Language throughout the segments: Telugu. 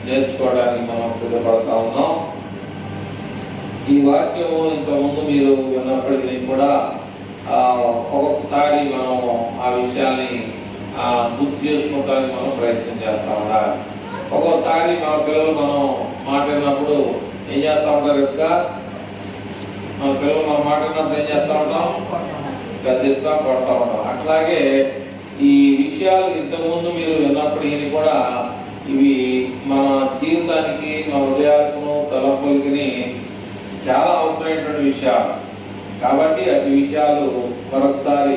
నేర్చుకోవడానికి మనం సిద్ధపడతా ఉన్నాం. ఈ వాక్యము ఇంతకుముందు మీరు విన్నప్పటికీ కూడా ఒక్కొక్కసారి మనం ఆ విషయాన్ని గుర్తు చేసుకోవడానికి మనం ప్రయత్నం చేస్తూ ఉండాలి. ఒక్కొక్కసారి మన పిల్లలు మనం మాట్లాడినప్పుడు ఏం చేస్తూ ఉంటారు ఇంకా మన పిల్లలు మనం మాట్లాడినప్పుడు ఏం చేస్తూ ఉంటాం, గద్దిస్తా కొడతా ఉంటాం. అట్లాగే ఈ విషయాలు ఇంతకుముందు మీరు విన్నప్పటికీ కూడా ఇవి మన జీవితానికి మన హృదయాలను తలపులకి చాలా అవసరమైనటువంటి విషయాలు. కాబట్టి అవి విషయాలు మరొకసారి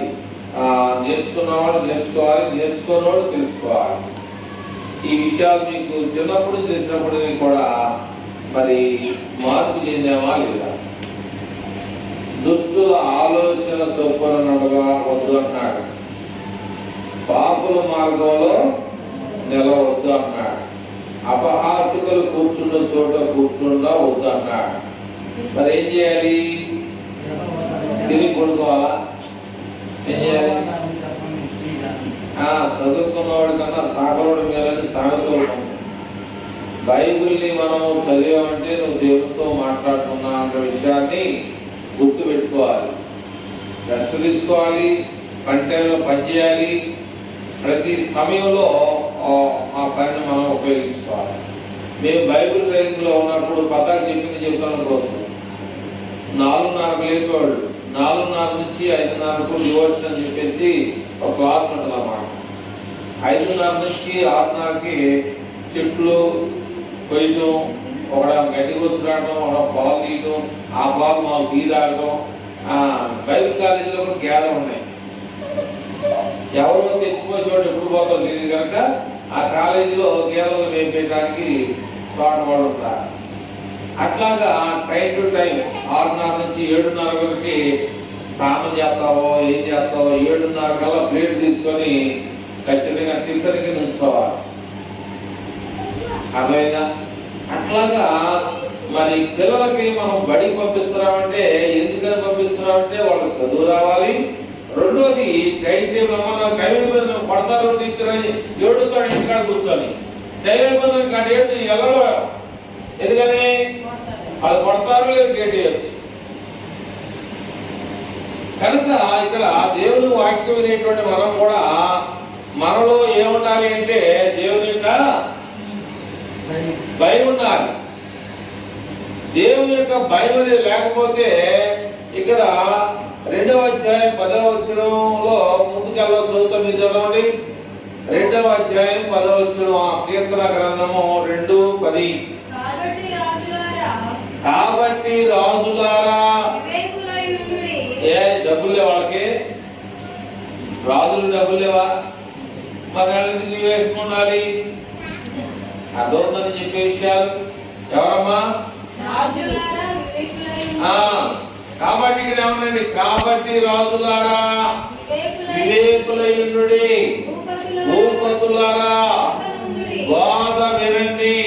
నేర్చుకున్నవాడు నేర్చుకోవాలి, నేర్చుకున్నవాడు తెలుసుకోవాలి. ఈ విషయాలు మీకు చిన్నప్పుడు తెలిసినప్పుడు కూడా మరి మార్పు చెందామా లేదా? దుష్టుల ఆలోచన చొప్పున నడగా వద్దు అన్నాడు, పాపుల మార్గంలో నిలవద్దు అన్నాడు, అపహాసకులు కూర్చున్న చోట కూర్చుండా వద్దు అన్నాడు. మరి ఏం చేయాలి? తిరిగి పడుకోవాలా? ఏం చేయాలి? చదువుకున్నవాడి కన్నా సాగవాడు మేలని సాగుతూ ఉంటాం. బైబిల్ని మనం చదివామంటే నువ్వు దేవుడితో మాట్లాడుతున్నా అన్న విషయాన్ని గుర్తు పెట్టుకోవాలి. రెస్ట్ తీసుకోవాలి, పంటలో పనిచేయాలి. ప్రతి సమయంలో ఆ పనిని మనం ఉపయోగించుకోవాలి. మేము బైబిల్ ట్రైనింగ్లో ఉన్నప్పుడు పతాకు చెప్పింది చెప్తాను కోసం 4:30 లేపేవాళ్ళు. 4:30 నుంచి 5:30 డివోషన్ అని చెప్పేసి ఒక క్లాస్ ఉంటుంది అన్నమాట. 5:30 నుంచి 6:30కి చెట్లు కొయ్యటం, ఒక గడ్డి కోసుకురావడం, ఒక పాలు తీయటం, ఆ పాలు మాకు టీ తాగటం. బైబిల్ కాలేజీలో కూడా గేదెలు ఉన్నాయి. ఎవరో తెచ్చిపోసేవాడు ఎప్పుడు పోతావు తెలియదు కనుక ఆ కాలేజీలో గేదెలు వేపేయడానికి తోటవాడు ఉంటారు. అట్లాగా టైం టు టైం 6:30 నుంచి 7:30 వరకు స్నానం చేస్తావో ఏం చేస్తావో 7:30 కల్లా ప్లేట్ తీసుకొని ఖచ్చితంగా టిఫిన్కి నుంచోవాలి. అర్థమైందా? అట్లాగా మరి పిల్లలకి మనం బడికి పంపిస్తున్నామంటే ఎందుకని పంపిస్తున్నామంటే వాళ్ళకి చదువు రావాలి. రెండోది టైం టేబుల్ టైం అయిపోయింది పడతారు టీచర్ అని 7తో ఇంటికాడ కూర్చొని టైం అయిపోయింది కాదు 7 ఎల్లడో. ఎందుకని వాళ్ళు కొడతారు లేదు గేట్ వేయచ్చు. కనుక ఇక్కడ దేవుని వాక్యం వినేటువంటి మనం కూడా మనలో ఏముండాలి అంటే దేవుని యొక్క భయం ఉండాలి. దేవుని యొక్క భయం అనేది లేకపోతే ఇక్కడ 2వ అధ్యాయం 10వ వచనంలో ముందుకెళ్ళ చదువుతాం. మీరు చదవండి. 2వ అధ్యాయం 10వ వచనం కీర్తన గ్రంథము 2:10. కాబట్టి రాజులారా డబ్బులు లేవా వాళ్ళకి? రాజులు డబ్బులు లేవా? మరి వాళ్ళకి వివేకం ఉండాలి. అర్థవుతుందని చెప్పే విషయాలు ఎవరమ్మా? కాబట్టి ఇక్కడ ఏమనండి, కాబట్టి రాజులారా వివేకులయుండుడి, భూపతులారా బాధ వినండి,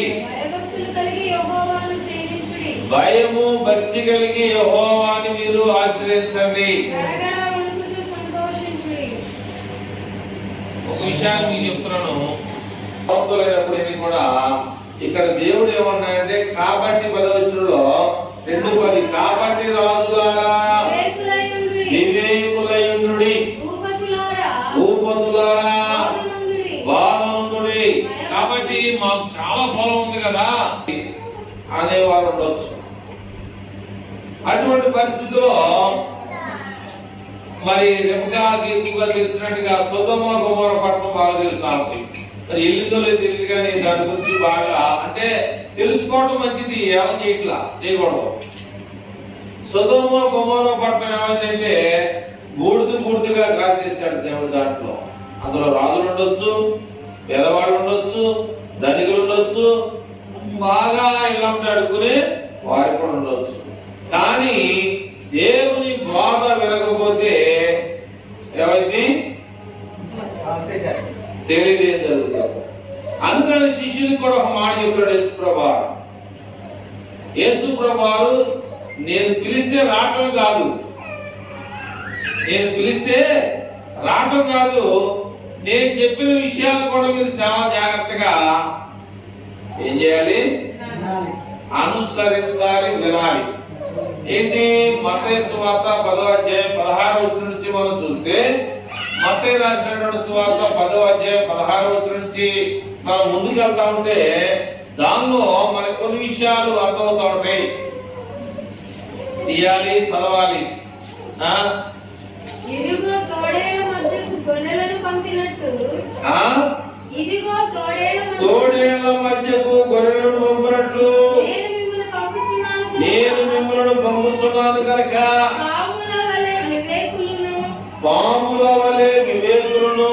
భయము భక్తి కలిగి యెహోవాని మీరు ఆశ్రయించండి. ఒక విషయాన్ని మీకు చెప్తున్నాను. భక్తులైనప్పుడు కూడా ఇక్కడ దేవుడు ఏమన్నాడంటే కాబట్టి 10వ వచనంలో 2:10 కాబట్టి రాజులారా వివేకులయుండుడి, భూపతులారా బాధనందుడి. కాబట్టి మాకు చాలా పొలం ఉంది కదా అనేవారు ఉండొచ్చు. అటువంటి పరిస్థితుల్లో మరి రెబెకాకి ఎక్కువగా తెలిసినట్టుగా సొదొమ గొమొర పట్టణం బాగా తెలుసు నాకు. మరి ఎల్లిందో లేదు తెలియదు కానీ దాని గురించి బాగా అంటే తెలుసుకోవడం మంచిది, ఏమని చేయకూడదు. సొదొమ గొమొర పట్టణం ఏమైందంటే బూడిదగా క్రాస్ చేశాడు దేవుడు. దాంట్లో అందులో రాజులు ఉండొచ్చు, పేదవాళ్ళు ఉండొచ్చు, ధనికులు ఉండొచ్చు, బాగా ఇల్లంతా అడుక్కునే వారి కూడా ఉండొచ్చు. కానీ దేవుని బాధ వినకపోతే ఏమైంది తెలియదు ఏం జరుగుతుంది. అందుకని శిష్యులకు కూడా ఒక మాట చెప్పాడు యేసు ప్రభువారు నేను పిలిస్తే రావటం కాదు, నేను చెప్పిన విషయాలు కూడా మీరు చాలా జాగ్రత్తగా ఏం చేయాలి? అనుసరించాలి, వినాలి. ఏంటి? మత్తయి సువార్త 10వ అధ్యాయం 16వ వచనం నుంచి మనం చూస్తే, మత్తయి రాసినటువంటి సువార్త 10వ అధ్యాయం 16వ వచనం నుంచి మనం ముందుకు వెళ్తా ఉంటే దానిలో మనకు కొన్ని విషయాలు అర్థమవుతా ఉంటాయి. తీయాలి, చదవాలి. ఇదిగో తోడేళ్ల మధ్యకు గొర్రెలను పంపినట్టు, ఇదిగో తోడేళ్ల మధ్యకు గొర్రెలను పంపినట్లు నేను మిమ్మల్ని పంపుతున్నాను కనుక పాముల వలె వివేకులను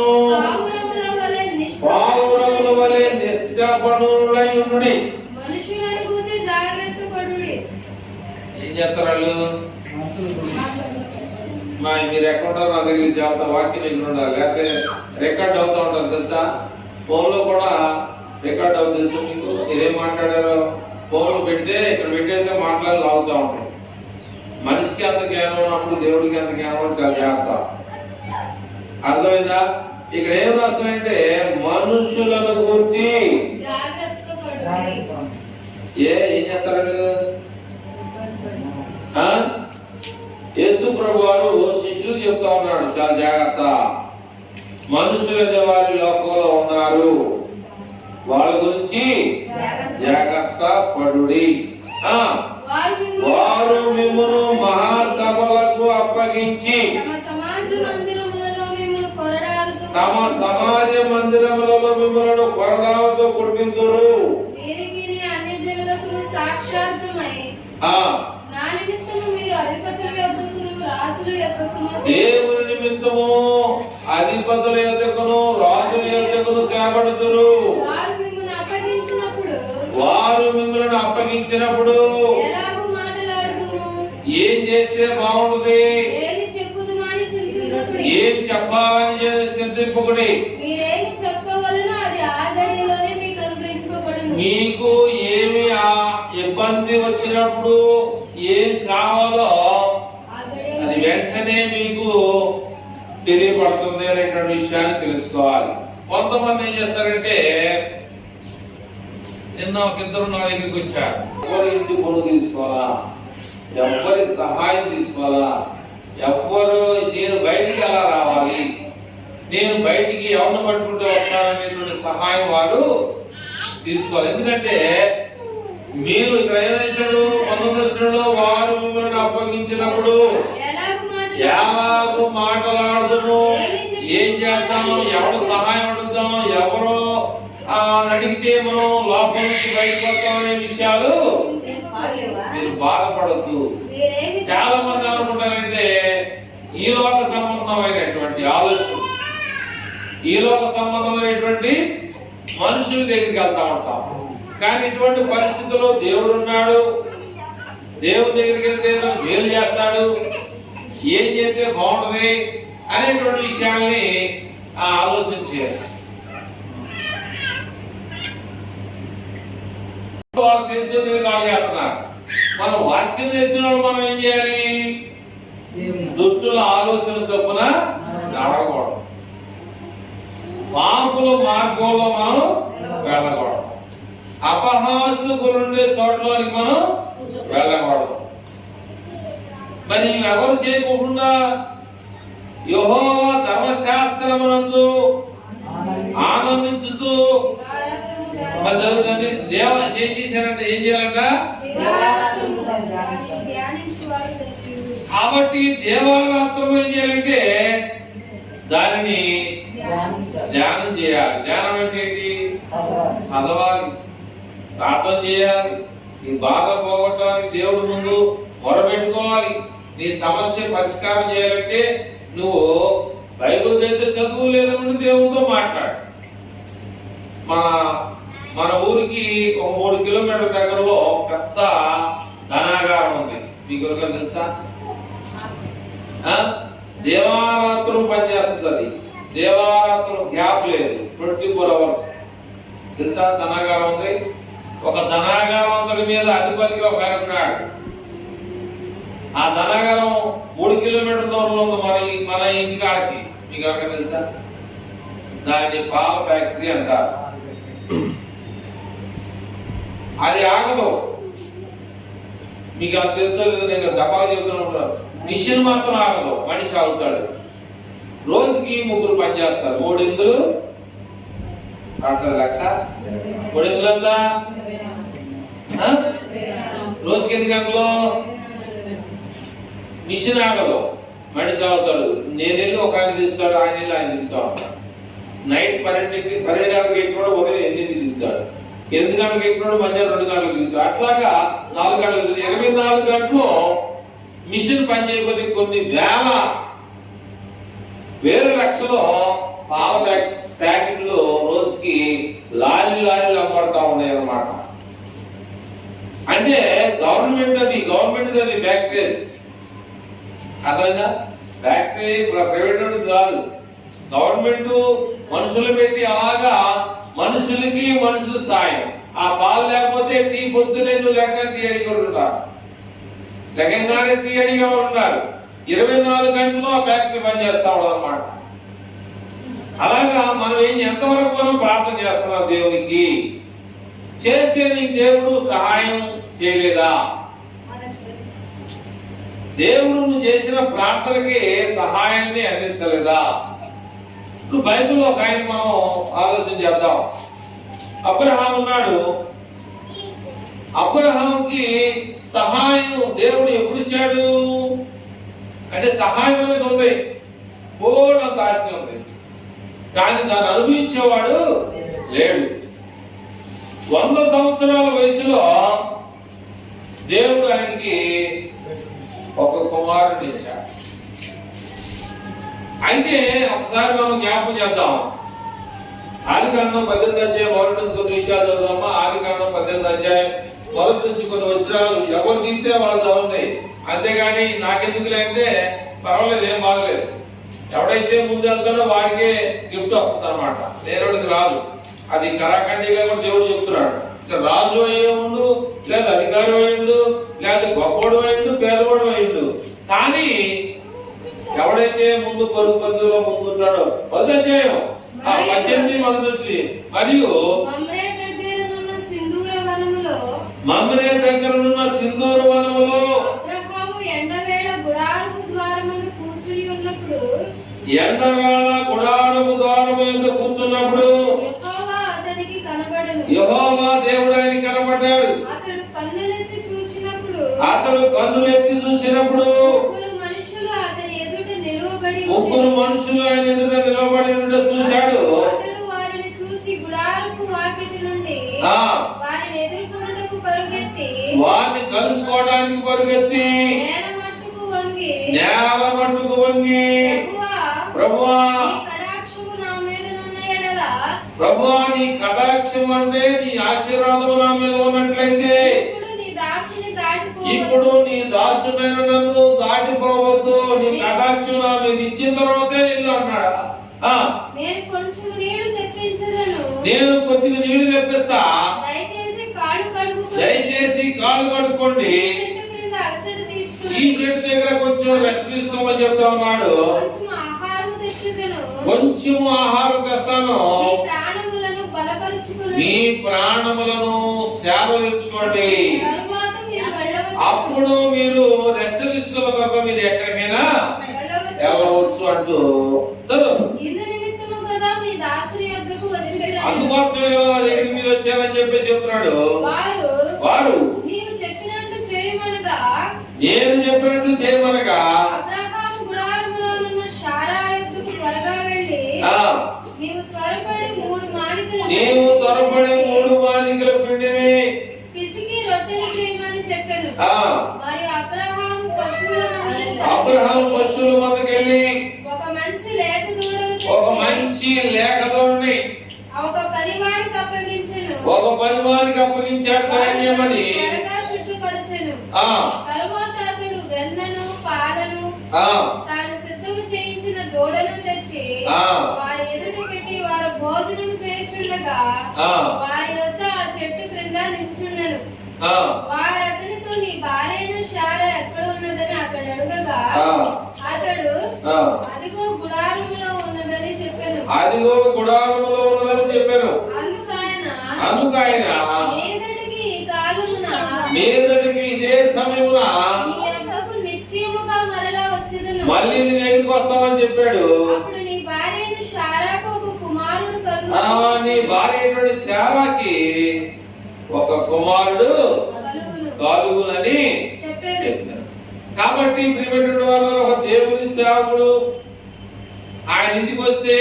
పావురముల వలె నిష్కాపణులై ఉండుడి. మనుషులను గూర్చి జాగ్రత్త పడుడి. ఏం చేస్తారు వాళ్ళు? మీరు ఎక్కడ ఉంటారు? నా దగ్గర జాగ్రత్త వాక్యం దగ్గర ఉండాలి, లేకపోతే రికార్డ్ అవుతూ ఉంటారు తెలుసా? ఫోన్లో కూడా రికార్డ్ అవుతుంది తెలుసు మీకు. మీరేం మాట్లాడారో ఫోన్లో పెడితే ఇక్కడ పెట్టేస్తే మాట్లాడి లాగుతూ ఉంటాం. మనిషికి అంత జ్ఞానం ఉన్నప్పుడు దేవుడికి అంత జ్ఞానం చాలా జాగ్రత్త. అర్థమైందా? ఇక్కడ ఏం రాస్తానంటే మనుషులను గురించి ఏం చేస్తారండి? యేసు ప్రభు వారు శిష్యులు చెప్తా ఉన్నాడు, చాలా జాగ్రత్త. మనుషులు అనే వారి లోకంలో ఉన్నారు, వాళ్ళ గురించి జాగ్రత్త పడుడి. వారు మిమ్మల్ని మహాసభలకు అప్పగించి తమ సమాజ మందిరములలో మిమ్మల్ని కొరడాలతో కొట్టింతురు. దేవుని నిమిత్తము అధిపతుల యొద్దకును రాజుల యొద్దకును తేబడుదురు. వారు మిమ్మల్ని అప్పగించినప్పుడు ఏం చేస్తే బాగుంటుంది? ఏం చెప్పాలని చింతింపకుడి. మీకు ఏమి ఇబ్బంది వచ్చినప్పుడు ఏం కావాలో అది వెంటనే మీకు తెలియబడుతుంది అనేటువంటి విషయాన్ని తెలుసుకోవాలి. కొంతమంది ఏం చేస్తారంటే, నిన్న ఒక ఇద్దరు నా దగ్గరికి వచ్చారు. ఎవరి ఇంటి పొరుగు తీసుకోవాలా, ఎవరి సహాయం తీసుకోవాలా, ఎవరు నేను బయటికి ఎలా రావాలి, నేను బయటికి ఎవరిని పట్టుకుంటూ వస్తాననేటువంటి సహాయం వారు తీసుకోవాలి. ఎందుకంటే మీరు ఇక్కడ ఏమేశాడు? 19 వారు మిమ్మల్ని అప్పగించినప్పుడు ఎలాగో మాట్లాడుతాము, ఏం చేద్దాము, ఎవరు సహాయం అడుగుదాం, ఎవరో అడిగితే మనం లోపల నుంచి బయటకు వస్తాం అనే విషయాలు మీరు బాధపడద్దు. చాలా మంది అనుకుంటారంటే ఈ లోక సంబంధమైనటువంటి ఆలోచన, ఈ లోక సంబంధమైనటువంటి మనుషుల దగ్గరికి వెళ్తా ఉంటాం. కానీ ఇటువంటి పరిస్థితుల్లో దేవుడు ఉన్నాడు, దేవుడి దగ్గరికి వెళ్తే మేలు చేస్తాడు, ఏం చేస్తే బాగుంటుంది అనేటువంటి విషయాల్ని ఆలోచన చేయాలి. వాళ్ళు తెలిసేది కాదు చేస్తున్నారు. మనం వాక్యం చేసిన వాళ్ళు మనం ఏం చేయాలి? దుష్టుల ఆలోచన చొప్పున నడవకూడదు, పాపుల మార్గంలో మనం వెళ్ళకూడదు, అపహాసకులుండే చోట్లోనికి మనం వెళ్ళకూడదు. మరి ఎవరు చేయకుండా యెహోవా ధర్మశాస్త్రమునందు ఆనందించుతూ దేవ ఏం చేశారంటే, ఏం చేయాలంట? కాబట్టి దేవారాత్రం ఏం చేయాలంటే దానిని ధ్యానం చేయాలి. ధ్యానం అంటే చదవాలి, ప్రార్థన చేయాలి, నీ బాధ పోగొట్టడానికి దేవుడి ముందు మొరబెట్టుకోవాలి. నీ సమస్య పరిష్కారం చేయాలంటే నువ్వు బైబిల్ చదివితే చదువు లేదని దేవుడితో మాట్లాడు. మన ఊరికి ఒక 3 కిలోమీటర్ల దగ్గరలో పెద్ద ధనాగారం ఉంది. మీకు ఎవరికైనా తెలుసా? దేవారాత్రులు పనిచేస్తుంది. అది దేవారాత్రులు గ్యాప్ లేదు, 24 అవర్స్. తెలుసా? ధనాగారం ఉంది. ఒక ధనాగారం మీద అధిపతిగా ఒక ఆయన ఉన్నాడు. ఆ ధనాగారం 3 కిలోమీటర్ల దూరంలో ఉంది మన ఇంటికాడికి. మీకు ఎవరికైనా తెలుసా? దాన్ని పాల ఫ్యాక్టరీ అంటారు. అది ఆగదు. మీకు అది తెలుసో లేదో నేను డబ్బాగా చెప్తున్నా, మిషన్ మాత్రం ఆగదు, మనిషి ఆగుతాడు. రోజుకి 3 పని చేస్తారు. 3 ఇందులు లెక్క 3 ఇందులు ఎంత? రోజుకి 8 గంటలు. మిషన్ ఆగదు, మనిషి ఆగుతాడు. నేను వెళ్ళి ఒక ఆయన తీస్తాడు, ఆయన వెళ్ళి ఆయన తీస్తా ఉంటాడు. నైట్ 12 గంటలకు ఎక్కడ ఉదయం 8 తీస్తాడు, 8 గంటలకు ఎక్కడ మధ్యాహ్నం 2 గంటలకు తీస్తాడు. అట్లాగా 4 గంటలకు 24 గంటలు మిషన్ పని చేయకపోతే కొన్ని వేల లక్షలు పాల ప్యాకెట్లు రోజుకి లారీలు అమ్మబడతా ఉన్నాయి అన్నమాట. అంటే గవర్నమెంట్ అది ఫ్యాక్టరీ. అర్థమైందా? ఫ్యాక్టరీ ప్రైవేట్ కాదు, గవర్నమెంట్ మనుషులు పెట్టి అలాగా మనుషులు సాయం. ఆ పాలు లేకపోతే టీ పొద్దునే లెక్క తీయడిగా ఉంటారు, లెక్కగానే తీయడిగా ఉంటారు. 24 గంటలు ఆ ఫ్యాక్టరీ పనిచేస్తా ఉండదు అన్నమాట. అలాగా మనం ఎంతవరకు మనం ప్రార్థన చేస్తున్నాం దేవునికి? చేస్తే నీకు దేవుడు సహాయం చేయలేదా? దేవుడు నువ్వు చేసిన ప్రార్థనకి సహాయాన్ని అందించలేదా? ఇప్పుడు బైబిల్లో ఒక ఆయన మనం ఆలోచన చేద్దాం. అబ్రహాం ఉన్నాడు. అబ్రహాంకి సహాయం దేవుడు ఎప్పుడు ఇచ్చాడు అంటే సహాయం అనేది ఉంది, కోడంత ఆస్తి ఉంది, కానీ దాన్ని అనుభవించేవాడు లేడు. 100 సంవత్సరాల వయసులో దేవుడు ఆయనకి ఒక కుమారుడు ఇచ్చాడు. అయితే ఒకసారి మనం జ్ఞాపకం చేద్దాం. ఆదికాండం 18వ అధ్యాయం మొదటి నుంచి కొన్ని విషయాలు చదువుదామా. ఆదికాండం 18వ అధ్యాయం మొదటి నుంచి కొన్ని వచనాలు ఎవరు తీస్తే వాళ్ళు చదువుతాయి, అంతేగాని నాకెందుకులే అంటే పర్వాలేదు, ఏం బాగలేదు. ఎవడైతే ముందు వెళ్తాడో వాడికే గిఫ్ట్ వస్తుంది అనమాట, నేనోడికి రాదు. అది కరాఖండిగా కూడా దేవుడు చెప్తున్నాడు. ఇక రాజు అయ్యేండు, లేదా అధికారం అయ్యిండు, లేదా గొప్పవాడు అయ్యిండు, పేదవాడు అయ్యిండు, కానీ ఎవడైతే ముందు పరుగు పందులో ముందుంటాడో 10వ అధ్యాయం 18 మొదటి నుంచి. మరియు మమ్రే దగ్గర ఉన్న సింధూర వనములో అబ్రహాము ఎండవేళ గుడారపు ద్వారమున కూర్చుని ఉన్నప్పుడు యెహోవా అతనికి కనబడెను. యెహోవా దేవుడు ఆయనకి కనబడ్డాడు. అతడు కన్నులెత్తి చూచినప్పుడు ముగ్గురు మనుషులు ఆయన ఎదుట నిలబడి చూశాడు. అతడు వారిని చూచి గుడారపు వాకిటి నుండి వారిని ఎదుర్కొనుటకు పరుగెత్తి, వారిని కలుసుకోవడానికి పరుగెత్తి నేల మట్టుకు వంగి ప్రభువా నీ కటాక్షం అంటే నీ ఆశీర్వాదం నా మీద ఉన్నట్లయితే ఇప్పుడు నీ దాసుడైన నన్ను దాటిపోవద్దు, నీ కటాక్షం నా మీద ఇచ్చిన తర్వాతే ఇల్లు అన్నాడు. నేను కొద్దిగా నీళ్లు తెప్పిస్తా, దయచేసి కాళ్ళు కడుక్కోండి, ఈ చెట్టు దగ్గర కొంచెం రెస్ట్ తీసుకోమని చెప్తా ఉన్నాడు. కొంచెము ఆహారం తెస్తాను, మీ ప్రాణములను సేవ తెచ్చుకోండి, అప్పుడు మీరు రెస్ట్ తీసుకున్న తర్వాత మీరు ఎక్కడికైనా వెళ్ళవచ్చు అంటూ అందుకోసమే నా దగ్గరికి మీరు వచ్చారని చెప్పి చెప్తున్నాడు. వారు నేను చెప్పినట్టు చేయమనగా నీవు త్వరపడి 3 మానికల పిండిని పిసికి రొట్టెలు చేయమని చెప్పాను. మరి అబ్రహాము పశువుల మందకెళ్ళి ఒక మంచి లేక దూడను ఒక పనివాడికి అప్పగించాడు. త్వరగా సిద్ధపరచెను. తరువాత అతడు వెన్నను పాలను తాను సిద్ధము చేయించిన దూడను తెచ్చి వారి ఎదుట పెట్టి వారు భోజనం చేయుచుండగా వారి వద్ద ఆ చెట్టు క్రింద నిల్చుండెను. వారు అతనితో నీ భార్యైన శారా ఎక్కడ ఉన్నదని అతడు అడగగా అతడు అదిగో గుడారములో ఉన్నదని చెప్పాను. అందుకు ఆయన మీదటికి ఇక మీదటికి ఇదే సమయమున నీ యొద్దకు నిశ్చయముగా మరలా వచ్చెదను. మళ్ళీ నీ దగ్గరికి వస్తామని చెప్పాడు. అప్పుడు నీ భార్యను శారాకు ఒక కుమారుడు నీ భార్య అయినటువంటి శారాకి ఒక కుమారుడు కలుగునని చెప్పాడు. కాబట్టి ప్రియమైనటువంటి వారు, ఒక దేవుని సేవకుడు ఆయన ఇంటికి వస్తే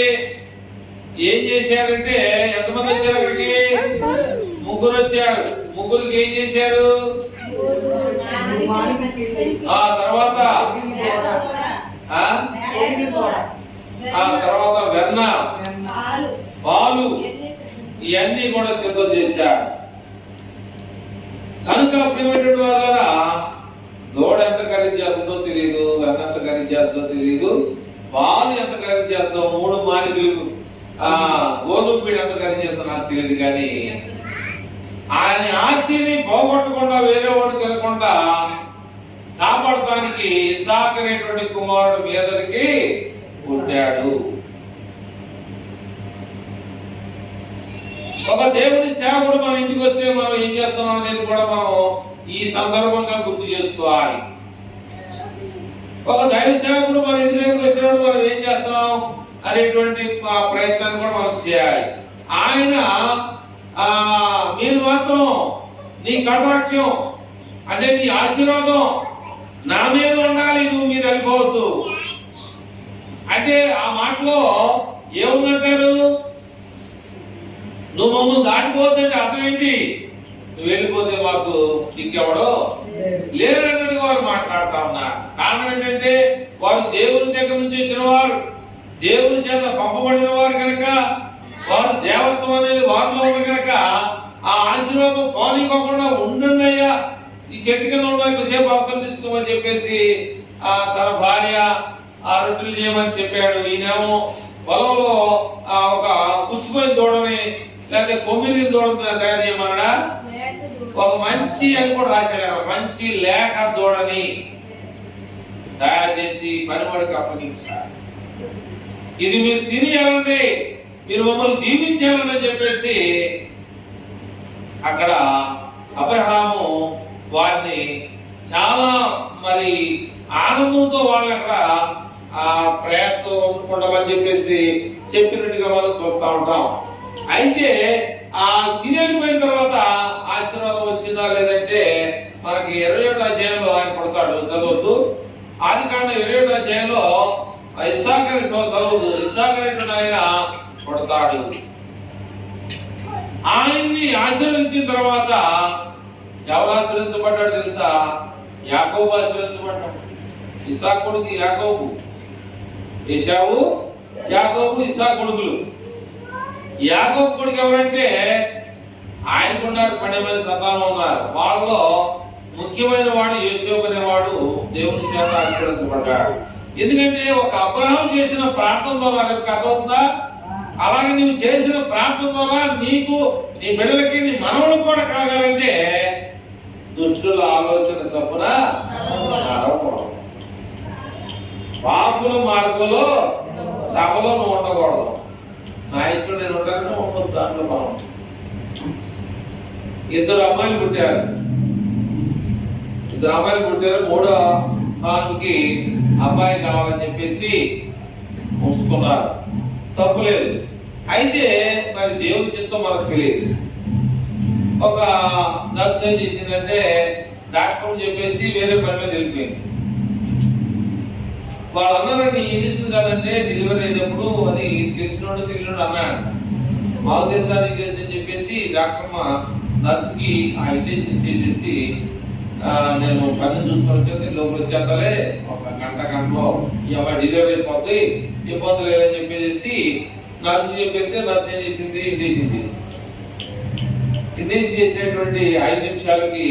ఏం చేశారంటే, ఎంతమంది వచ్చారు అక్కడికి? ముగ్గురు వచ్చారు. ముగ్గురికి ఏం చేశారు? ఆ తర్వాత వెన్న, పాలు ఇవన్నీ కూడా సిద్ధం చేశారు. కనుక ప్రియమైనటువంటి వాళ్ళ దూడ ఎంత ఖరీదు చేస్తుందో తెలియదు, వెన్న ఎంత ఖరీదు చేస్తుందో తెలియదు, పాలు ఎంత ఖరీదు చేస్తుందో, 3 మానికలు గోధుమ పీడ ఎంత ఖరీదు చేస్తుందో నాకు తెలియదు. కానీ ఆయన ఆస్తిని పోగొట్టకుండా వేరే వాడు తినకుండా కాపాడటానికి ఇస్సాకు అనేటువంటి కుమారుడు మీదకి పుట్టాడు. ఒక దేవుని సేవకుడు మన ఇంటికి వస్తే మనం ఏం చేస్తున్నాం అనేది కూడా మనం ఈ సందర్భంగా గుర్తు చేసుకోవాలి. ఒక దైవ సేవకుడు మన ఇంటికి వచ్చినప్పుడు మనం ఏం చేస్తున్నాం అనేటువంటి ప్రయత్నాన్ని కూడా మనం చేయాలి. ఆయన మీరు మాత్రం నీ కటాక్షం అంటే నీ ఆశీర్వాదం నా మీద ఉండాలి, నువ్వు మీరు వెళ్ళిపోవద్దు అంటే ఆ మాటలో ఏముందంటారు? నువ్వు మమ్మల్ని దాటిపోవద్దంటే అర్థం ఏంటి? నువ్వు వెళ్ళిపోతే మాకు ఇంకెవడో లేరన్నట్టు వారు మాట్లాడుతా ఉన్నారు. కారణం ఏంటంటే వారు దేవుని దగ్గర నుంచి వచ్చిన వారు, దేవుని చేత పంపబడిన వారు కనుక, వారు దేవత్వం అనేది వారిలో ఉంది కనుక ఆ ఆశీర్వాదం పోనీకోకుండా ఉండండి అయ్యా, ఈ చెట్టు కింద ఉన్న సేపు అవసరం తెచ్చుకోమని చెప్పేసి తన భార్య రొట్టెలు చేయమని చెప్పాడు. ఈయనేమో పొలంలో ఒక పుచ్చిపోయిన దూడని లేకపోతే కొమ్మిది దూడని తయారు చేయమన్నాడా? ఒక మంచి అని కూడా రాశాడు, మంచి లేక దూడని తయారు చేసి పనివాడికి అప్పగించాడు. ఇది మీరు తినేయాలండి, మీరు మమ్మల్ని దీవించాలని చెప్పేసి అక్కడ అబ్రహాము వారిని చాలా మరి ఆనందంతో వాళ్ళు అక్కడ ప్రయాసతో ఉండమని చెప్పేసి చెప్పినట్టుగా మనం చూస్తూ ఉంటాం. అయితే ఆ తినేళ్ళిపోయిన తర్వాత ఆశీర్వాదం వచ్చిందా లేదంటే మనకి 21వ అధ్యాయంలో ఆయన పడతాడు. చదవద్దు. ఆదికాండం 21వ అధ్యాయంలో ఇస్సాకు చదవద్దు. ఇస్సాకు ఆయన పడతాడు. ఆయన్ని ఆశీర్వదించిన తర్వాత ఎవరు ఆశీర్వదించబడ్డాడు తెలుసా? యాకోబు ఆశీర్వదించబడ్డాడు. ఇస్సాకు కొడుకు యాకోబు, ఏశావు, యాకోబు, ఇస్సాకు కొడుకులు. యాకోబు కొడుకు ఎవరంటే ఆయనకున్నారు 12 మంది సంతానం ఉన్నారు. వాళ్ళలో ముఖ్యమైన వాడు యోసేపు అనేవాడు దేవుని చేత ఆశీర్వదించబడ్డాడు. ఎందుకంటే ఒక అబ్రహాం చేసిన ప్రార్థన ద్వారా అర్థమవుతుందా? అలాగే నువ్వు చేసిన ప్రార్థన ద్వారా నీకు, నీ బిడ్డలకి, నీ మనవులకు కూడా కలగాలంటే దుష్టుల ఆలోచన చొప్పున పాపుల మార్గంలో సభలో నువ్వు ఉండకూడదు. నా ఇష్టం నేను ఉంటాను, ఉండదు. దాంట్లో మనం 2 అమ్మాయిలు పుట్టారు. 2 అమ్మాయిలు పుట్టారు. 3వ ఆమెకి అబ్బాయి కావాలని చెప్పేసి ఉంచుకున్నారు. తప్పులేదు. అయితే మరి దేవుని చిత్తం మనకు తెలియదు. ఒక నర్స్ ఏం చేసిందంటే డాక్టర్ చెప్పేసి వేరే పని మీద వెళ్ళిపోయింది. వాళ్ళు అన్నారండి ఇండిషన్ కాదంటే డెలివరీ అయినప్పుడు అది తెలిసినోడు తెలియనోడు అన్నాడు. మాకు తెలుసా నీకు తెలుసు అని చెప్పేసి డాక్టర్ నర్సుకి ఆ ఇండిషన్ ఇచ్చేసి నేను పని చూసుకొని లోపల వచ్చేస్తాలే, 1 గంటలో ఈ అమ్మాయి డెలివరీ అయిపోతే ఇబ్బంది లేదని చెప్పేసి నర్సు చెప్పేస్తే నర్సు ఏం చేసింది? ఇండిషన్ చేసింది. ఇండిషన్ చేసినటువంటి 5 నిమిషాలకి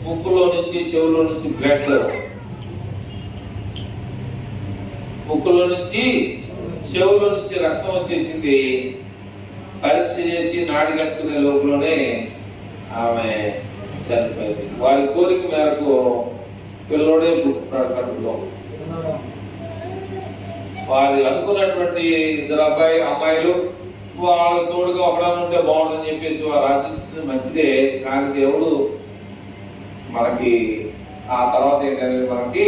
ముక్కులో నుంచి చెవులో నుంచి బ్లడ్, ముక్కులో నుంచి చెవులో నుంచి రక్తం వచ్చేసింది. పరీక్ష చేసి నాడి కట్టుకునే లోపలనే ఆమె చనిపోయింది. వారి కోరిక మేరకు పిల్లోడే పుట్టున్నాడు కడుపులో. వారు అనుకున్నటువంటి 2 అమ్మాయిలు వాళ్ళ తోడుగా ఒకడా ఉంటే బాగుంటుందని చెప్పేసి వారు ఆశించింది మంచిదే. కానీ దేవుడు మనకి ఆ తర్వాత ఏంటనేది మనకి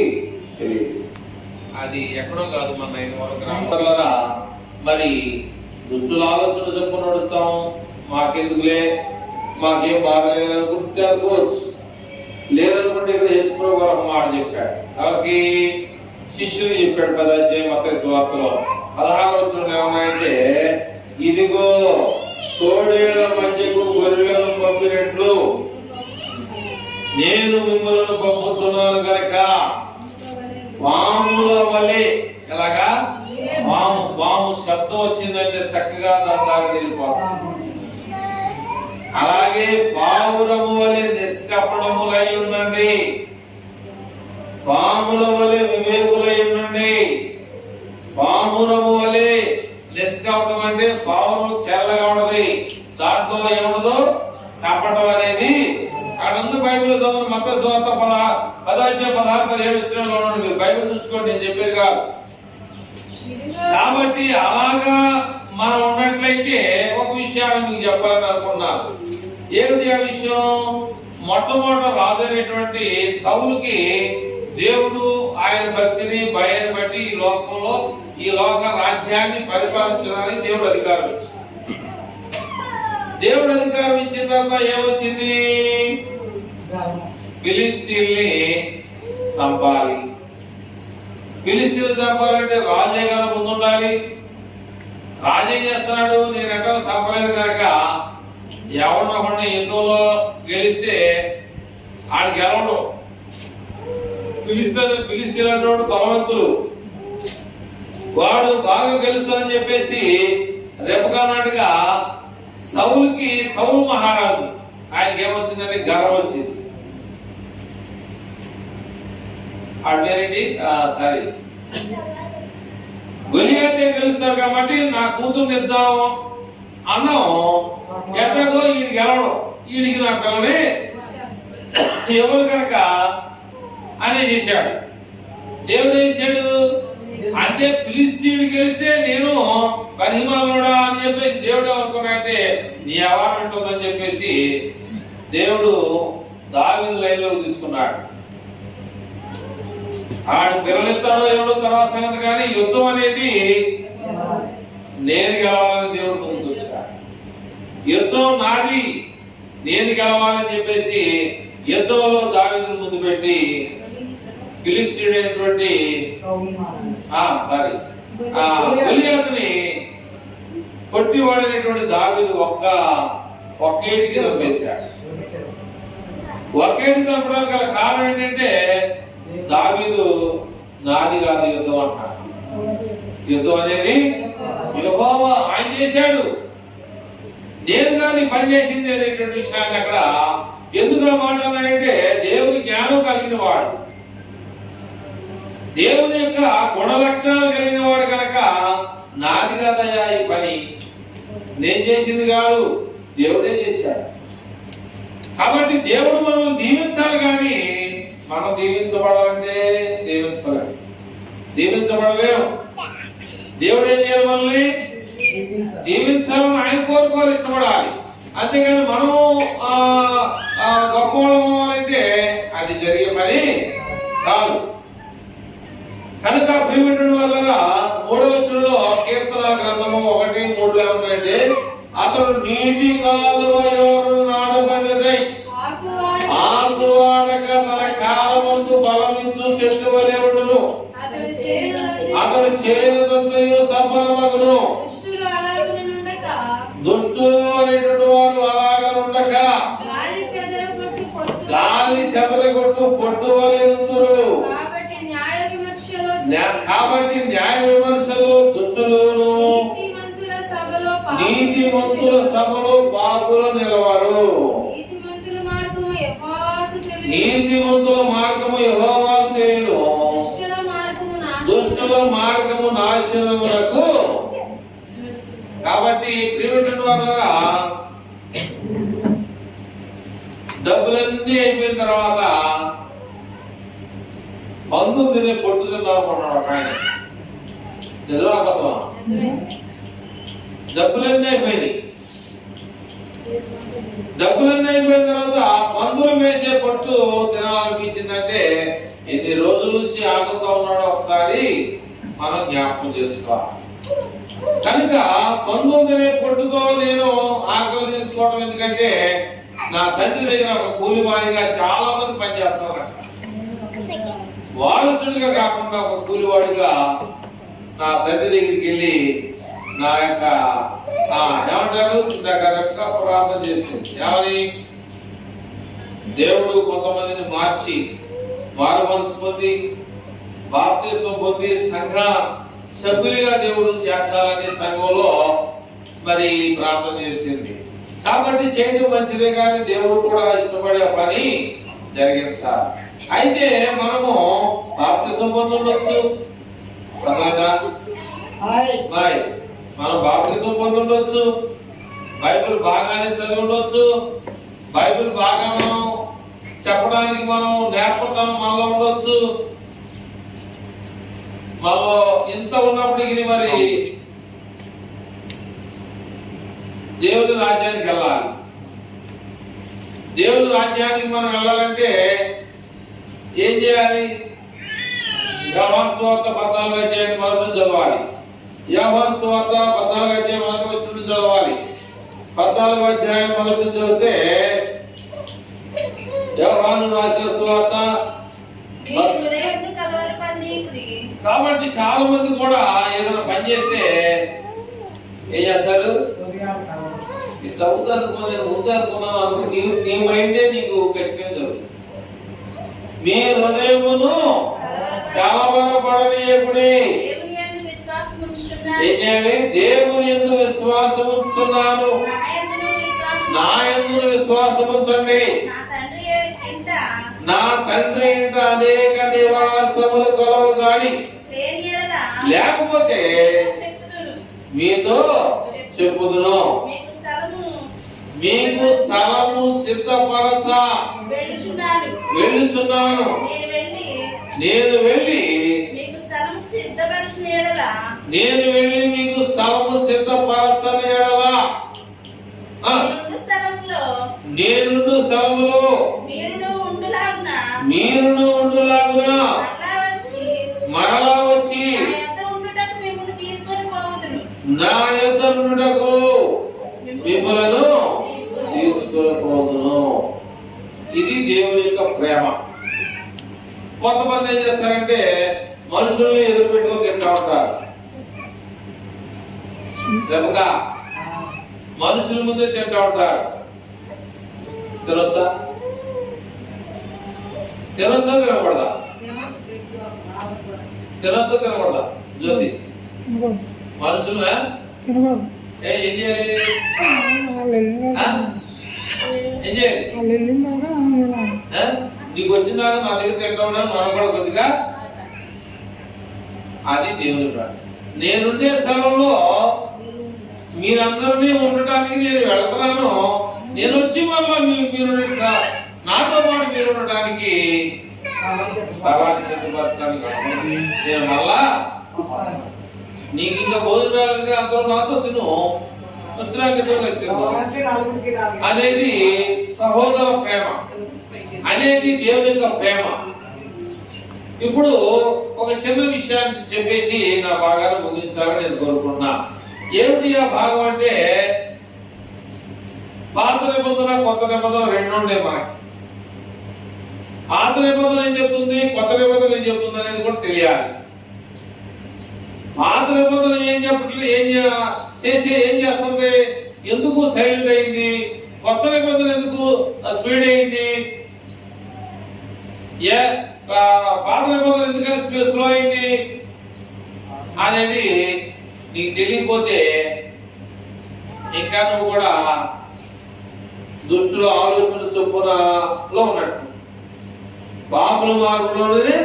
తెలియదు. అది ఎక్కడో కాదు, మన 9 గ్రామాల మరి దుష్టుల ఆలోచన చెప్పు నడుస్తాం, మాకెందుకులే, మాకేం బాగలేదు అనుకుంటే అనుకోవచ్చు. లేదనుకుంటే ఇక్కడ చేసుకునే ఒక మాట చెప్పాడు. ఎవరికి? శిష్యులు చెప్పాడు. 10వ అధ్యాయం మత్తయి సువార్తలో 16వ వచనంలో ఏమన్నాయంటే, ఇదిగో తోడేళ్ల మధ్యకు గొర్రెలను పంపినట్లు నేను మిమ్మల్ని పంపుతున్నాను కనుక పాముల వలె. ఎలాగా? పాము శబ్దం వచ్చిందంటే చక్కగా దాని దాకా వెళ్ళిపోతాం. అలాగే పావురము వలె నిష్కపటములై ఉండండి, పాముల వలె వివేకులై ఉండండి. పామురము వలె నిష్కపటం అంటే పావురం తెల్లగా ఉన్నది, దాంట్లో ఏముండదు కపటం అనేది. అక్కడ బైబిల్ చదువు మత్తయి సువార్త 10వ అధ్యాయం 16-17 వచనంలో ఉండండి. మీరు బైబిల్ చూసుకోండి, నేను చెప్పేది కాదు. కాబట్టి అలాగా మనం ఉన్నట్లయితే ఒక విషయాన్ని మీకు చెప్పాలని అనుకున్నాను. ఏమిటి ఆ విషయం? మొట్టమొదటి రాజు అయినటువంటి సౌలుకి దేవుడు ఆయన భక్తిని భయాన్ని బట్టి ఈ లోక రాజ్యాన్ని పరిపాలించడానికి దేవుడు అధికారం ఇచ్చాడు. దేవుడు అధికారం ఇచ్చిన తర్వాత ఏమొచ్చింది? ఫిలిస్తీన్ని చంపాలి. ఫిలిస్తీన్లు చంపాలంటే రాజే కదా ముందుండాలి. రాజు ఏం చేస్తున్నాడు? నేను ఎక్కడ చంపలేదు కనుక ఎవరినొకడిని యుద్ధంలో గెలిస్తే ఆడు గెలవడు. ఫిలిస్తీన్లు బలవంతులు, వాడు బాగా గెలుస్తానని చెప్పేసి రేపకానాడుగా సౌలు మహారాజు ఆయనకి ఏమొచ్చిందంటే గర్వం వచ్చింది. అదేంటి సారీ గొలియాతే గెలుస్తాడు కాబట్టి నా కూతుర్ని ఇద్దాం అన్నాం. ఎక్కడో ఈయన గెలవడం, ఈయనకి నా పిల్లని ఎవరు కనుక అనే చేశాడు. దేవుడు చేశాడు అంటే ఫిలిస్తీయుడు గెలిస్తే నేను పరిమాణుడా అని చెప్పేసి దేవుడు ఏమనుకున్నాడంటే నీ వ్యవహారం ఉంటుందని చెప్పేసి దేవుడు దావీదు లైన్లోకి తీసుకున్నాడు. ఆడు పిల్లలిస్తాడో ఎవడో తర్వాత సంగతి, కానీ యుద్ధం అనేది నేను గెలవాలని దేవుడు ముందుకు వచ్చాడు. యుద్ధం నాది, నేను గెలవాలని చెప్పేసి యుద్ధంలో దావీదును ముందు పెట్టి ఫిలిస్తీయుడైనటువంటి గొలియాతుని కొట్టివాడైనటువంటి దావీదు ఒక్కేటికి చంపేశాడు. ఒక్కేటికి చంపడానికి గల కారణం ఏంటంటే దావీదు నాది కాదు యుద్ధం అంటాడు. యుద్ధం అనేది యెహోవా ఆయన చేశాడు, నేను కానీ పని చేసింది అనేటువంటి విషయాన్ని అక్కడ ఎందుకు మాట్లాడాలంటే దేవుని జ్ఞానం కలిగిన వాడు, దేవుని యొక్క గుణ లక్షణాలు కలిగిన వాడు కనుక నాది కాదయ్యా ఈ పని, నేను చేసింది కాదు దేవుడే చేశాడు. కాబట్టి దేవుడు మనం దీవించాలి, కానీ మనం దీవించబడాలంటే దీవించబడలేము. దేవుడు ఏం చేయాలి? మనల్ని దీవించాలని ఆయన కోరుకోవాలి, ఇష్టపడాలి. అంతేగాని మనము గొప్పవాళ్ళము అంటే అది జరిగే పని కాదు. కనుక ప్రియమైన వల్ల 3వ వచనంలో కీర్తన గ్రంథము 1:3 ఏమంటే అతడు నీటి కాలువ నాడబడినదై ఆకు వాడక తన కాలమందు బలమించు చెట్టు వలె ఉండును, అతడు చేయనంతయు సఫలమగును. దుష్టులు అనేటువంటి వారు అలాగనుండక గాలి చెదరగొట్టు పొట్టు వలె నుందురు. కాబట్టి న్యాయ విమర్శలు దుష్టులను నీతిమంతుల సభలో పాపులు నిలవరు. నీతిమంతుల మార్గము యెహోవాకు తెలియను, దుష్టుల మార్గము నాశనమునకు. కాబట్టి ప్రియమైన వారులారా, డబ్బులన్నీ అయిపోయిన తర్వాత బంధువులు తినే పొట్టు తిందామన్నాడు ఒక ఆయన. నిజమా అబద్ధమా? డబ్బులన్నీ అయిపోయినాయి. డబ్బులన్నీ అయిపోయిన తర్వాత బంధువులు వేసే పొట్టు రొట్టు తినాలనిపించిందంటే ఎన్ని రోజుల నుంచి ఆకలితో ఉన్నాడో ఒకసారి మనం జ్ఞాపకం చేసుకోవాలి. కనుక 19 పొట్టుతో నేను ఆకలి తెచ్చుకోవడం ఎందుకంటే నా తండ్రి దగ్గర ఒక కూలివాడిగా చాలా మంది పనిచేస్తున్నారు. వారసుడిగా కాకుండా ఒక కూలివాడిగా నా తండ్రి దగ్గరికి వెళ్ళి నా యొక్క ఏమంటారు రకరక ప్రార్థన చేసింది. ఏమని? దేవుడు కొంతమందిని మార్చి మారు మనసు పొంది బాప్తిసం పొంది సంఘ సభ్యులుగా దేవుడు చేర్చాలని సంఘంలో మరి ప్రార్థన చేసింది. కాబట్టి చేయడం మంచిదే, కానీ దేవుడు కూడా ఇష్టపడే పని జరిగింది సార్. అయితే మనము బాప్తిసం పొంది ఉండొచ్చు, మనం బాప్తిసం పొంది ఉండొచ్చు, బైబిల్ బాగానే చదివి ఉండొచ్చు, బైబిల్ బాగా మనం చెప్పడానికి మనం నేర్పడతాం మనలో ఉండొచ్చు. మనలో ఇంత ఉన్నప్పటికీ మరి దేవుని రాజ్యానికి వెళ్ళాలి. దేవుని రాజ్యానికి మనం వెళ్ళాలంటే ఏం చేయాలి? యోహాను సువార్త 14వ అధ్యాయం మొదటి చదవాలి. యోహాను సువార్త 14వ అధ్యాయం మొదటి వచనం చదవాలి. 14వ అధ్యాయం మొదటి చదివితే యోహాను రాసిన సువార్త. కాబట్టి చాలా మంది కూడా ఏదైనా పని చేస్తే ఏం చేస్తారు? చదువుతానుకున్నాను నీ మైండే నీకు గట్టిగా జరుగుతుంది. మీ హృదయమును కలవరపడనీయకుడి. ఏం చేయాలి? దేవుని యందు విశ్వాసం ఉంచుతున్నాను, నా యందు విశ్వాసం ఉంచండి. నా తండ్రి ఇంట అనేక నివాసములు కలవు గాని లేకపోతే మీతో చెప్పుదును. మీకు స్థలము సిద్ధపరచ వెళ్ళుచున్నాను. నేను వెళ్ళి మీకు స్థలము సిద్ధపరచని ఎడల నేనుండు స్థలములో మీరును ఉండులాగున మరలా వచ్చి నా యొద్ద నుండుటకు మిమ్మలను తీసుకొని పోదును. ఇది దేవుని యొక్క ప్రేమ. కొంతమంది ఏం చేస్తారంటే మనుషుల్ని ఎదురుపెట్టుకొని తింటా ఉంటారు. రేపుగా మనుషుల ముందే తింటా ఉంటారు. తినొచ్చా? తినొచ్చా తినకూడదా? తినొచ్చా తినకూడదా? జ్యోతి, మనుషులు ఏం చేయాలి? ఏం చేయాలి? నీకు వచ్చిందాక నా దగ్గర తింటా ఉన్నాను మనం కూడా కొద్దిగా. అది దేవుని ప్రార్థన. నేనుండే స్థలంలో మీరందరినీ ఉండటానికి నేను వెళ్తున్నాను. నేను వచ్చి మళ్ళా మీరు నాతో పాటు మీరు ఉండటానికి స్థలాన్ని సిద్ధపరచడానికి నేను మళ్ళా నీకు ఇంకా భోజనం రాలేదుగా అందరూ నాతో తిను అనేది సహోదర ప్రేమ, అనేది దేవుని యొక్క ప్రేమ. ఇప్పుడు ఒక చిన్న విషయాన్ని చెప్పేసి నా భాగాన్ని ముగించాలని నేను కోరుకున్నా. ఏమిటి ఆ భాగం అంటే, పాత నిబంధన కొత్త నిబంధన రెండు ఉండే మనకి. పాత నిబంధన ఏం చెప్తుంది, కొత్త నిబంధన ఏం చెప్తుంది అనేది కూడా తెలియాలి. పాత నిబంధన ఏం చెప్పట్లేదు, ఏం చేస్తుంది, ఎందుకు సైలెంట్ అయింది, కొత్త నిబంధన ఎందుకు స్పీడ్ అయింది, పాత నిబంధన ఎందుకని స్లో అయింది అనేది నీకు తెలియకపోతే ఇంకా నువ్వు కూడా దుష్టుల ఆలోచన చొప్పునలో ఉన్నట్టు, పాపుల మార్పులోనే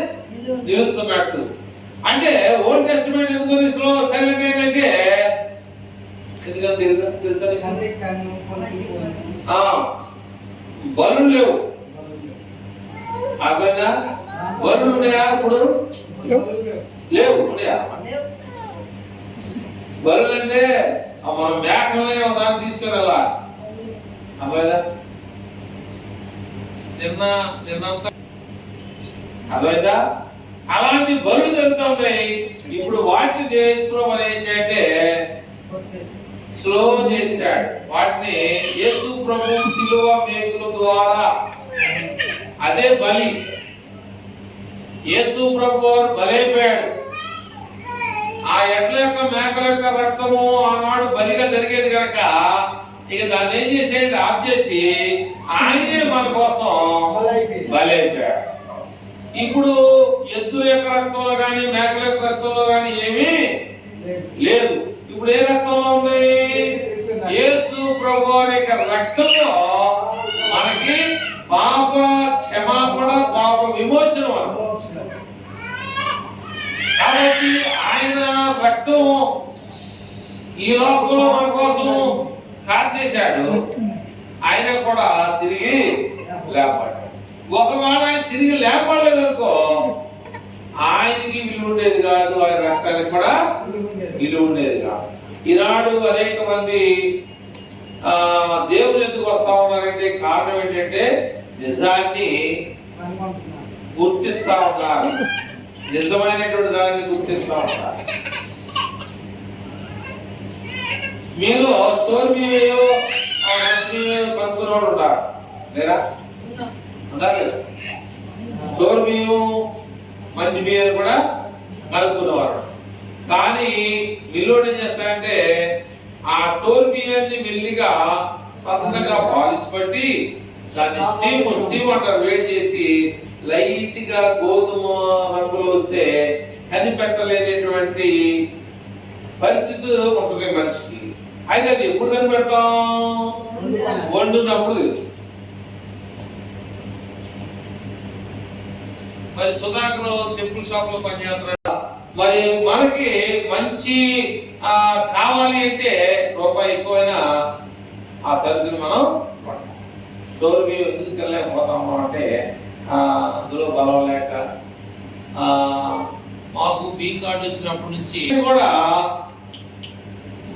నిలుస్తున్నట్టు. అంటే ఓల్డ్ టెస్టిమెంట్ ఎందుకు స్లో సైలెంట్ అయిందంటే బలులు లేవు. అర్థమైందా? బలులు ఉన్నాయా? ఇప్పుడు లేవు. ఉన్నాయా బలులు? అంటే మనం మేకలనే దాన్ని తీసుకెళ్ళాలా? అర్థమైందా? నిన్నంతా అదైతే అలాంటి బరులు జరుగుతున్నాయి. ఇప్పుడు వాటిని దేశం అనేసి అంటే స్లో చేశాడు. వాటిని యేసు ప్రభు శిలువ మేకుల ద్వారా అదే బలి. యేసు ప్రభు బలైపోయాడు. ఆ ఎడ్ల యొక్క మేకల యొక్క రక్తము ఆనాడు బలిగా జరిగేది కనుక ఇక దాన్ని ఏం చేసేయండి, ఆఫ్ చేసి ఆయనే మన కోసం బలైపోయాడు. ఇప్పుడు ఎద్దుల యొక్క రక్తంలో కానీ మేకల యొక్క రక్తంలో కానీ ఏమీ లేదు. ఇప్పుడు ఏ రక్తంలో ఉంది? యేసు ప్రభు యొక్క రక్తంలో మనకి పాప క్షమాపణ, పాప విమోచనం అన్నమాట. కాబట్టి ఆయన రక్తం ఈ లోకంలో మన కోసం కార్చేశాడు. ఆయన కూడా తిరిగి లేపడ్డాడు. ఒకవేళ ఆయన తిరిగి లేపడలేదనుకో ఆయనకి విలువ ఉండేది కాదు, ఆయన రక్తానికి కూడా విలువ ఉండేది కాదు. ఈనాడు అనేక మంది దేవుని ఎందుకు వస్తా ఉన్నారంటే కారణం ఏంటంటే నిజాన్ని గుర్తిస్తా ఉన్నారు, నిజమైనటువంటి దాన్ని గుర్తిస్తా ఉంటారు. మీరు సోర్మియో కనుక్కున్నవాడు ఉంటారు లేరా? ఉన్నారు కదా. సోర్మియం మంచి బియ్యాన్ని కూడా కలుపుకున్నవారు. కానీ మిల్లోడు ఏం చేస్తారంటే ఆ స్టోర్ బియ్యాన్ని మెల్లిగా సన్నగా పాలిష్ పట్టి దాన్ని స్టీమ్ అంటారు, వేడి చేసి లైట్ గా గోధుమ రంగులో వస్తే కనిపెట్టలేనటువంటి పరిస్థితి ఉంటుంది మనిషికి. అయితే అది ఎప్పుడు కనిపెడతాం? వండునప్పుడు తెలుసు. మరి సుధాకర్ చెప్పుల షాప్ లో పనిచేస్తున్నాడు. మరి మనకి మంచి కావాలి అంటే రూపాయి ఎక్కువైనా ఆ సరుకుని మనం స్టోర్ ఎందుకు వెళ్ళలేకపోతాము అంటే అందులో బలం లేక మాకు బీ కార్డు వచ్చినప్పటి నుంచి కూడా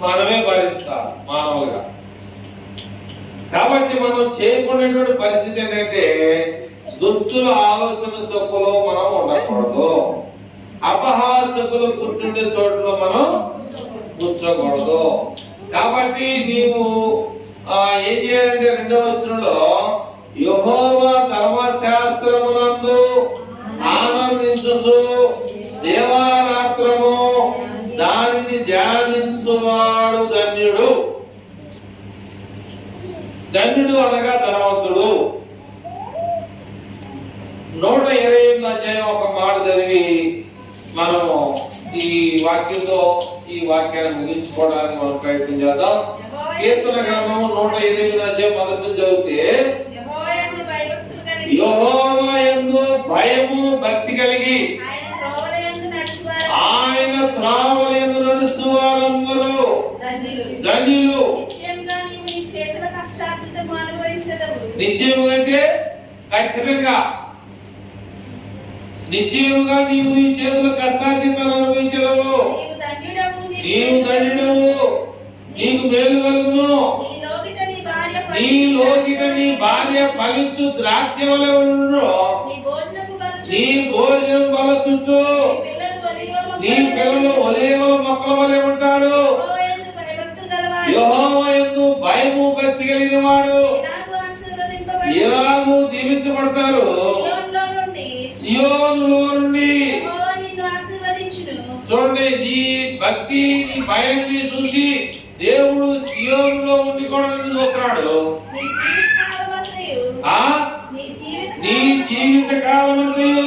మనమే భరించాలి మానవులుగా. కాబట్టి మనం చేయకునేటువంటి పరిస్థితి ఏంటంటే దుష్టుల ఆలోచన చొప్పులో మనం ఉండకూడదు, అపహాసకులు కూర్చుండే చోట్ల మనం కూర్చోకూడదు. కాబట్టి నీవు ఏం చేయాలంటే 2వ వచనంలో యెహోవా ధర్మశాస్త్రమునందు ఆనందించుచు దేవారాత్రము దానిని ధ్యానించువాడు ధన్యుడు. ధన్యుడు అనగా ధనవంతుడు. 128వ అధ్యాయం ఒక మాట చదివి మనము ఈ వాక్యంతో ఈ వాక్యాన్ని ముగించుకోవడానికి మనం ప్రయత్నం చేద్దాం. కీర్తన గ్రంథం 128వ అధ్యాయం మొదటి నుంచి చదివితే యెహోవా యందు భయము భక్తి కలిగి ఆయన త్రోవలందు నడుచువారందరూ ధన్యులు. నిశ్చయముగా అంటే ఖచ్చితంగా నిశ్చయముగా నీవు నీ చేతుల కష్టార్జితాలు అనుభవించలేవు. నీవు ధన్యుడవు, నీకు మేలు కలుగును. నీ లోకిట నీ భార్య ఫలించు ద్రాక్ష వలె ఉండు. నీ భోజనం బల చుట్టూ నీ పిల్లలు ఒలీవల మొక్కల వలె ఉంటారు. యెహోవా యందు భయము భక్తి కలిగిన వాడు ఎలాగూ దీవించబడతారు. సియోనులో నుండి చూడండి, నీ భక్తి నీ భయాన్ని చూసి దేవుడు సియోనులో ఉండి కూడా నిన్ను చూస్తున్నాడు. నీ జీవిత కాలమంతయు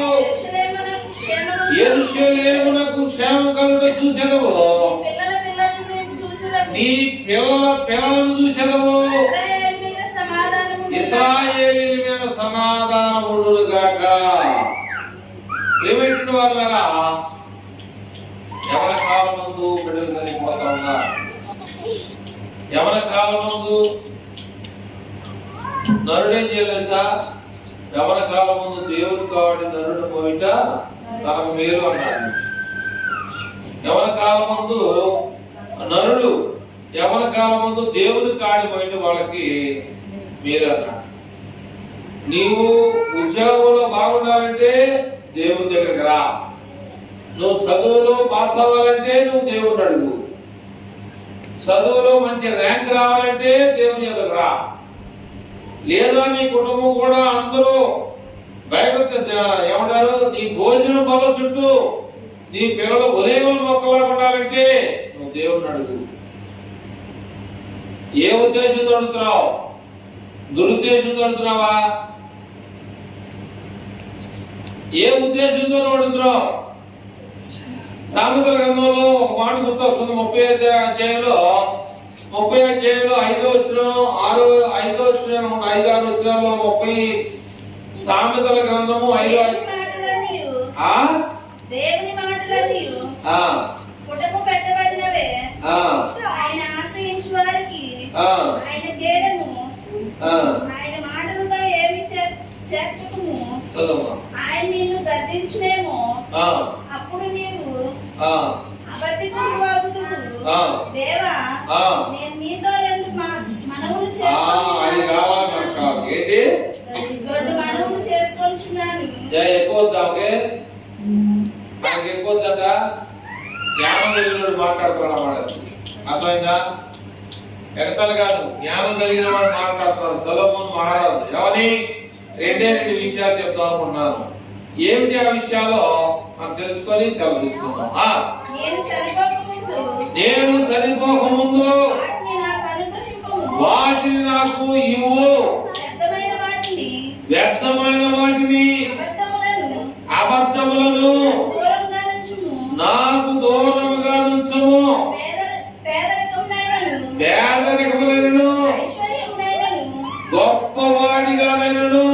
యెరూషలేమునకు క్షేమం కలుగ చూచెదవు. నీ పిల్లల పిల్లలను చూచెదవు. ఇశ్రాయేలీయుల మీద సమాధానం ఉండును గాక. ఏమిటి వాళ్ళరా, యవన కాలం ముందు బిడ్డలు చనిపోతా ఉన్నారు. యవన కాలం ముందు నరుడేం చేయలేదా? యవన కాలం ముందు దేవుడు కాబట్టి నరుడు పోయిట తనకు మేలు అన్నాడు. యవన కాలం ముందు నరుడు యవన కాలం ముందు దేవుని కాడి పోయిన వాళ్ళకి మేలు అన్నాడు. నీవు ఉద్యోగంలో బాగుండాలంటే దేవుని దగ్గరికి రా. నువ్వు చదువులో పాస్ అవ్వాలంటే నువ్వు దేవుని అడుగు. చదువులో మంచి ర్యాంక్ రావాలంటే దేవుని దగ్గర రా. లేదా నీ కుటుంబం కూడా అందరూ ఏమంటారు, నీ భోజనం బల్ల చుట్టూ నీ పిల్లలు ఉదయం మొక్కలా ఉండాలంటే నువ్వు దేవుని అడుగు. ఏ ఉద్దేశంతో అడుగుతున్నావు? దురుద్దేశంతో అడుగుతున్నావా? ఏ ఉద్దేశంతో అడుగుతున్నావు? సామెతల గ్రంథంలో ఒక మాట గుర్తొస్తుంది. 30వ అధ్యాయంలో 5వ వచనం 5వ వచనం 5-6 వచనాల్లో 30 సామెతల గ్రంథము 5వ దేవుని మాటలన్నీ పుటము పెట్టబడినవే. ఆయన ఆశ్రయించు వారికి ఆయన కేడము. ఆయన మాటలతో ఏమి చేర్చుకుము. ఆయన నిన్ను గద్దించునేమో, అప్పుడు నీవు అబద్ధికుడు వాగుదువు. దేవా, నేను నీతో 2 మనవులు చేసుకుంటున్నాను. జ్ఞానం కలిగిన మాట్లాడుతున్నాడు. అర్థమైందా? ఎగతలు కాదు, జ్ఞానం కలిగిన వాడు మాట్లాడుతున్నాడు. సొలొమోను మహారాజు ఎవని 2 విషయాలు చెప్తాం అనుకుంటున్నాను. ఏమిటి ఆ విషయాలు మనం తెలుసుకొని సెలవు తీసుకుందాం. నేను చనిపోకముందు వాటిని నాకు ఇవ్వు, వ్యర్థమైన వాటిని అబద్ధములను నాకు దూరముగా నుంచము. పేదరికములను గొప్పవాడిగానైనను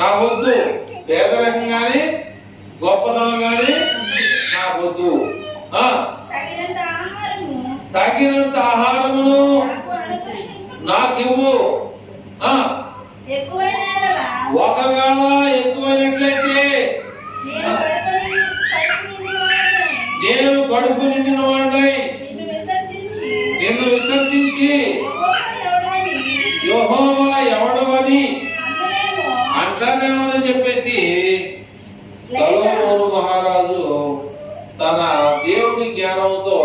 నాకు వద్దు. పేదరికం గాని గొప్పతనం గాని నాకు వద్దు. తగినంత ఆహారమును నాకివ్వు. ఒకవేళ ఎక్కువైనట్లయితే నేను కడుపు నిండిన వాడినై నిన్ను విసర్జించి యెహోవా ఎవడవని అంటానేమని చెప్పేసి సొలొమోను మహారాజు తన దేవుని జ్ఞానంతో,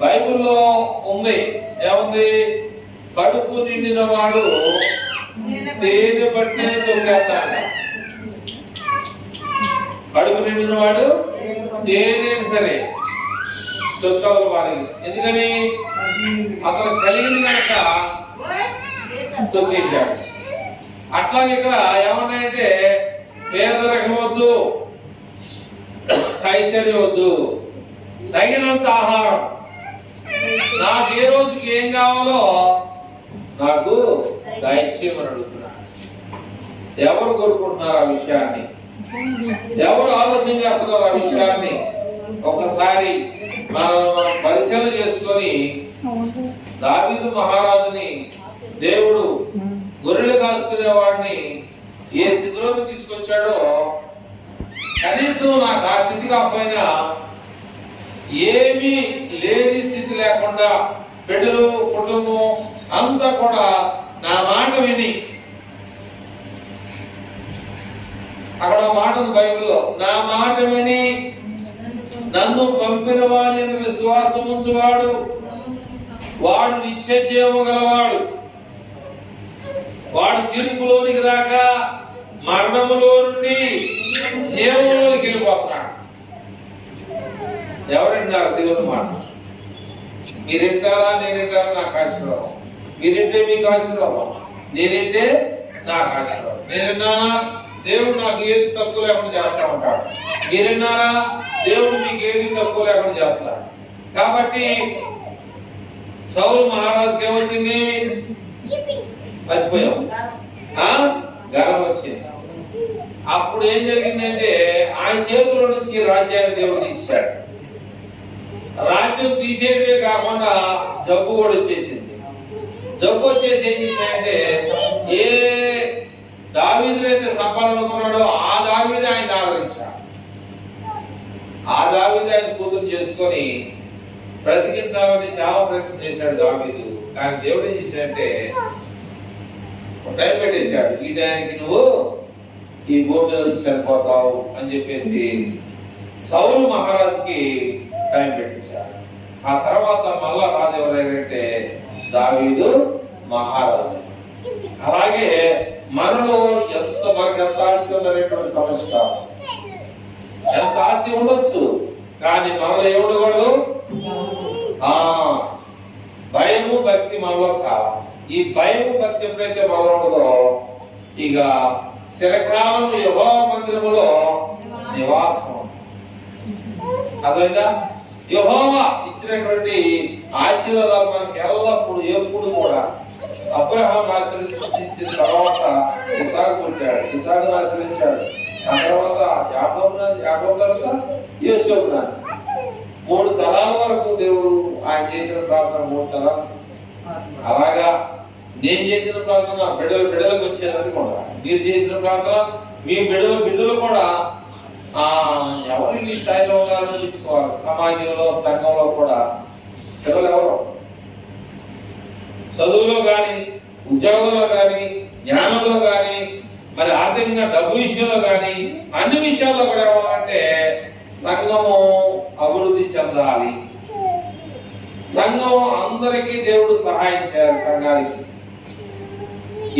బైబిల్లో ఉంది ఏముంది, కడుపు నిండిన వాడు తేనె పట్టే దొంగతాడు. కడుపు నిండిన వాడు తేనె సరే దొంగలు వారికి. ఎందుకని అతను కలిగింది కనుక దొంగేశాడు. అట్లాగే ఇక్కడ ఏమన్నాయంటే పేదరికం వద్దు, ఐశ్వర్యం వద్దు, తగినంత ఆహారం. నాకు ఏ రోజుకి ఏం కావాలో నాకు దయచేయమని అడుగుతున్నాను. ఎవరు కోరుకుంటున్నారు ఆ విషయాన్ని? ఎవరు ఆలోచన చేస్తున్నారు ఆ విషయాన్ని? ఒకసారి మనం పరిశీలన చేసుకొని దావీదు మహారాజుని దేవుడు గొర్రెలు కాసుకునే వాడిని ఏ స్థితిలోకి తీసుకొచ్చాడో, కనీసం నాకు ఆ స్థితి కాకపోయినా ఏమీ లేని స్థితి లేకుండా బిడ్డలు కుటుంబం అంతా కూడా నా మాట విని, అక్కడ మాట బైబిల్లో, నా మాట విని నన్ను పంపిన వాని విశ్వాసం ఉంచువాడు వాడు నిత్య జీవము గలవాడు. వాడు తీర్పులోనికి రాక మరణములో నుండి జీవంలోకి వెళ్ళిపోతున్నాడు. ఎవరంటారు దేవుని మాట? మీరింటారా నేనింటారా? నాకు ఆశీర్వాదం. మీరింటే మీకు ఆశీర్వాదం, నేనంటే నాకు ఆశీర్వాదం. నేనున్నానా దేవుడు నాకు ఏది తక్కువ లేకుండా చేస్తా ఉంటాడు. మీరున్నారా దేవుడు మీకు ఏది తక్కువ లేకుండా చేస్తాడు. కాబట్టి సౌలు మహారాజుకి ఏమొచ్చింది? మర్చిపోయాం, గర్వం వచ్చింది. అప్పుడు ఏం జరిగిందంటే ఆయన చేతిలో నుంచి రాజ్యాన్ని దేవుడు తీశాడు. రాజ్యం తీసేయడమే కాకుండా జబ్బు కూడా వచ్చేసింది. జబ్బు వచ్చేసి ఏం చేశాడంటే ఏ దావీదునైతే సంపాలనుకున్నాడో ఆ దావీదు ఆయన ఆదరించాడు. ఆ దావీదు ఆయన కూతురు చేసుకొని బ్రతికించాలని చాలా ప్రయత్నం చేశాడు దావీదు. కానీ దేవుడు ఏం చేశాడంటే ఒక టైం పెట్టేశాడు, ఈ టైంకి నువ్వు ఈ భూమి మీద నుంచి చనిపోతావు అని చెప్పేసి సౌలు మహారాజుకి టైం పెట్టేశాడు. ఆ తర్వాత మళ్ళా రాజు ఎవరైతే దావీదు మహారాజు. అలాగే మనలో మనకి ఎంత ఆస్తి ఉందనేటువంటి సమస్య కాదు. ఎంత ఆస్తి ఉండొచ్చు, కానీ మనలో ఏముండకూడదు? భయము భక్తి మనలో కావాలి. ఈ భయము భక్తి ఎప్పుడైతే మనలో ఉండదో ఇక చిరకాలం యెహోవా మందిరములో నివాసం. అదైనా యెహోవా ఇచ్చినటువంటి ఆశీర్వాదాలు మనకి ఎల్లప్పుడు ఎప్పుడు కూడా అబ్రహాం ఆచరించిన తర్వాత ఇసాకు పుట్టాడు, ఇసాకును ఆచరించాడు. ఆ తర్వాత యాకోబు తర్వాత యోసేపు. 3 తరాల వరకు దేవుడు ఆయన చేసిన ప్రార్థన 3 తరాలు. అలాగా నేను చేసిన ప్రార్థన నా బిడ్డలకు వచ్చేదని కూడా, మీరు చేసిన ప్రార్థన మీ బిడ్డలు కూడా ఎవరికి స్థాయిలో ఉన్నారని చూసుకోవాలి. సమాజంలో సంఘంలో కూడా పిల్లలు ఎవరు చదువులో కానీ, ఉద్యోగంలో కానీ, జ్ఞానంలో కానీ, మరి ఆర్థికంగా డబ్బు విషయంలో కానీ అన్ని విషయాల్లో కూడా ఏమంటే సంఘము అభివృద్ధి చెందాలి. సంఘం అందరికీ దేవుడు సహాయం చేయాలి. సంఘానికి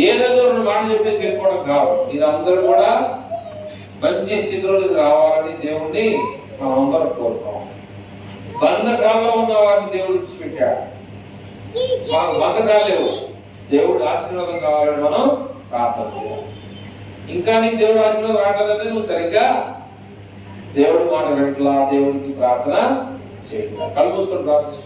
ఏదేదో 2 మాటలు చెప్పేసి వెళ్ళిపోవడం కాదు. మీరందరూ కూడా మంచి స్థితిలోకి రావాలని దేవుణ్ణి మనం అందరం కోరుతాం. బంధకాల్లో ఉన్న వారిని దేవుడు విడిచిపెట్టాడు. మాకు బంధకాలు లేవు, దేవుడు ఆశీర్వాదం కావాలని మనం ప్రార్థన చేయాలి. ఇంకా నీకు దేవుడు ఆశీర్వాదం రావట్లేదంటే నువ్వు సరిగ్గా దేవుడి మాట వెంటలా దేవుడికి ప్రార్థన చేయాలి. కళ్ళు మూసుకొని ప్రార్థన